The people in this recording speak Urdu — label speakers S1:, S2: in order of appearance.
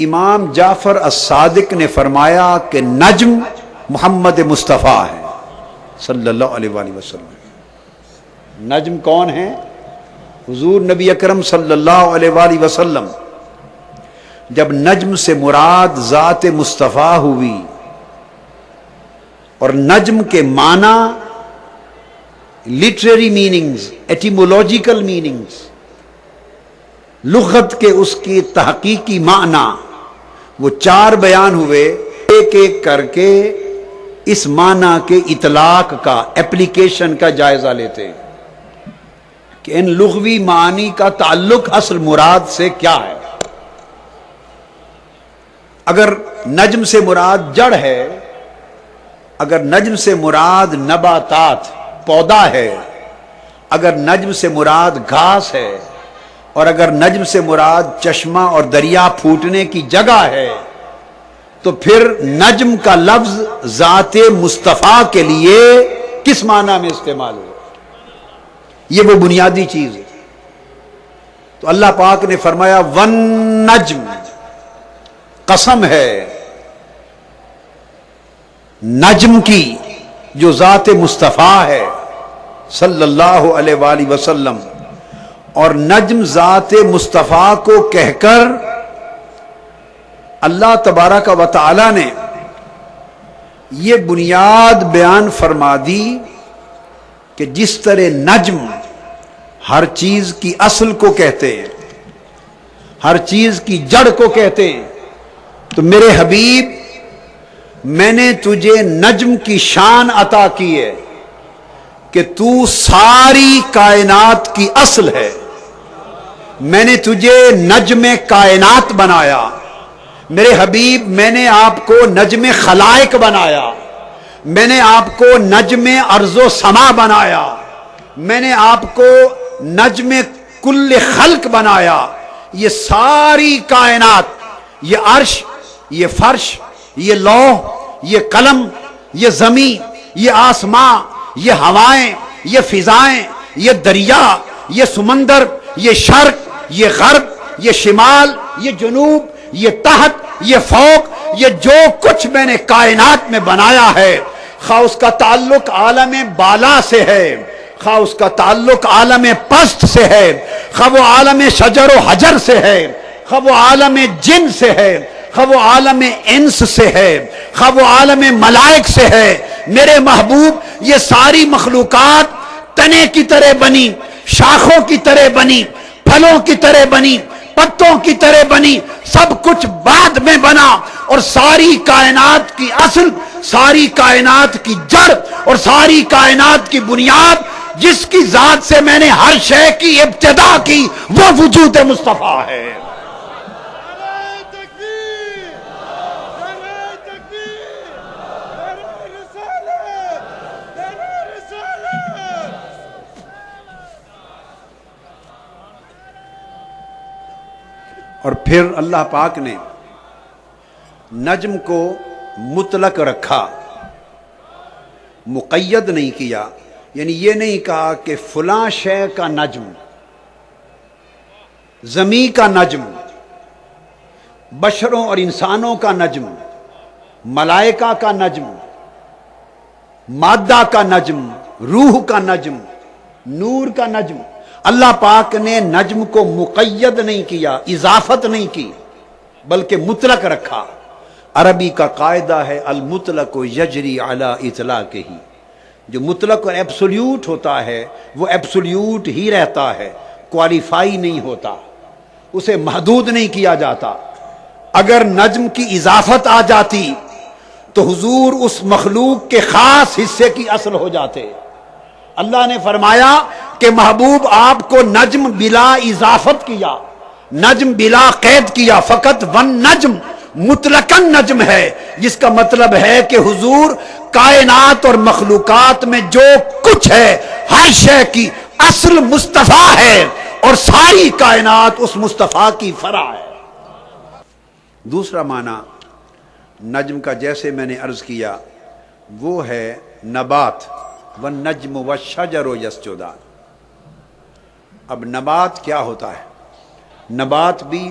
S1: امام جعفر الصادق نے فرمایا کہ نجم محمد مصطفیٰ ہے صلی اللہ علیہ وآلہ وسلم۔ نجم کون ہے؟ حضور نبی اکرم صلی اللہ علیہ وآلہ وسلم۔ جب نجم سے مراد ذات مصطفیٰ ہوئی اور نجم کے معنی لٹریری میننگز، ایٹیمولوجیکل میننگز، لغت کے اس کی تحقیقی معنی وہ 4 بیان ہوئے، ایک ایک کر کے اس معنی کے اطلاق کا، اپلیکیشن کا جائزہ لیتے ہیں کہ ان لغوی معنی کا تعلق اصل مراد سے کیا ہے۔ اگر نجم سے مراد جڑ ہے، اگر نجم سے مراد نباتات پودا ہے، اگر نجم سے مراد گھاس ہے، اور اگر نجم سے مراد چشمہ اور دریا پھوٹنے کی جگہ ہے، تو پھر نجم کا لفظ ذات مصطفیٰ کے لیے کس معنی میں استعمال ہوا؟ یہ وہ بنیادی چیز ہے۔ تو اللہ پاک نے فرمایا والنجم، قسم ہے نجم کی جو ذات مصطفیٰ ہے صلی اللہ علیہ وآلہ وسلم، اور نجم ذات مصطفیٰ کو کہہ کر اللہ تبارک و تعالی نے یہ بنیاد بیان فرما دی کہ جس طرح نجم ہر چیز کی اصل کو کہتے ہیں، ہر چیز کی جڑ کو کہتے ہیں، تو میرے حبیب میں نے تجھے نجم کی شان عطا کی ہے کہ تو ساری کائنات کی اصل ہے۔ میں نے تجھے نجم کائنات بنایا میرے حبیب، میں نے آپ کو نجم خلائق بنایا، میں نے آپ کو نجم ارض و سما بنایا، میں نے آپ کو نجم کل خلق بنایا۔ یہ ساری کائنات، یہ عرش، یہ فرش، یہ لوح، یہ قلم، یہ زمین، یہ آسماں، یہ ہوائیں، یہ فضائیں، یہ دریا، یہ سمندر، یہ شرق، یہ غرب، یہ شمال، یہ جنوب، یہ تحت، یہ فوق، یہ جو کچھ میں نے کائنات میں بنایا ہے، خواہ اس کا تعلق عالم بالا سے ہے، خواہ اس کا تعلق عالم پست سے ہے، خواہ وہ عالم شجر و حجر سے ہے، خواہ وہ عالم جن سے ہے، خواہ وہ عالم انس سے ہے، خواہ وہ عالم ملائک سے ہے، میرے محبوب یہ ساری مخلوقات تنے کی طرح بنی، شاخوں کی طرح بنی، پھلوں کی طرح بنی، پتوں کی طرح بنی، سب کچھ بعد میں بنا، اور ساری کائنات کی اصل، ساری کائنات کی جڑ اور ساری کائنات کی بنیاد، جس کی ذات سے میں نے ہر شے کی ابتدا کی، وہ وجود مصطفیٰ ہے۔ اور پھر اللہ پاک نے نجم کو مطلق رکھا، مقید نہیں کیا، یعنی یہ نہیں کہا کہ فلاں شے کا نجم، زمین کا نجم، بشروں اور انسانوں کا نجم، ملائکہ کا نجم، مادہ کا نجم، روح کا نجم، نور کا نجم۔ اللہ پاک نے نجم کو مقید نہیں کیا، اضافت نہیں کی، بلکہ مطلق رکھا۔ عربی کا قاعدہ ہے المطلق یجری علی اطلاقہ، جو مطلق اور ایبسولیوٹ ہوتا ہے وہ ایبسولیوٹ ہی رہتا ہے، کوالیفائی نہیں ہوتا، اسے محدود نہیں کیا جاتا۔ اگر نجم کی اضافت آ جاتی تو حضور اس مخلوق کے خاص حصے کی اصل ہو جاتے۔ اللہ نے فرمایا کہ محبوب آپ کو نجم بلا اضافت کیا، نجم بلا قید کیا، فقط ون نجم مطلقاً نجم ہے، جس کا مطلب ہے کہ حضور کائنات اور مخلوقات میں جو کچھ ہے ہر شے کی اصل مصطفیٰ ہے، اور ساری کائنات اس مصطفیٰ کی فرع ہے۔ دوسرا معنی نجم کا جیسے میں نے عرض کیا وہ ہے نبات، والنجم والشجر یسجدان۔ اب نبات کیا ہوتا ہے؟ نبات بھی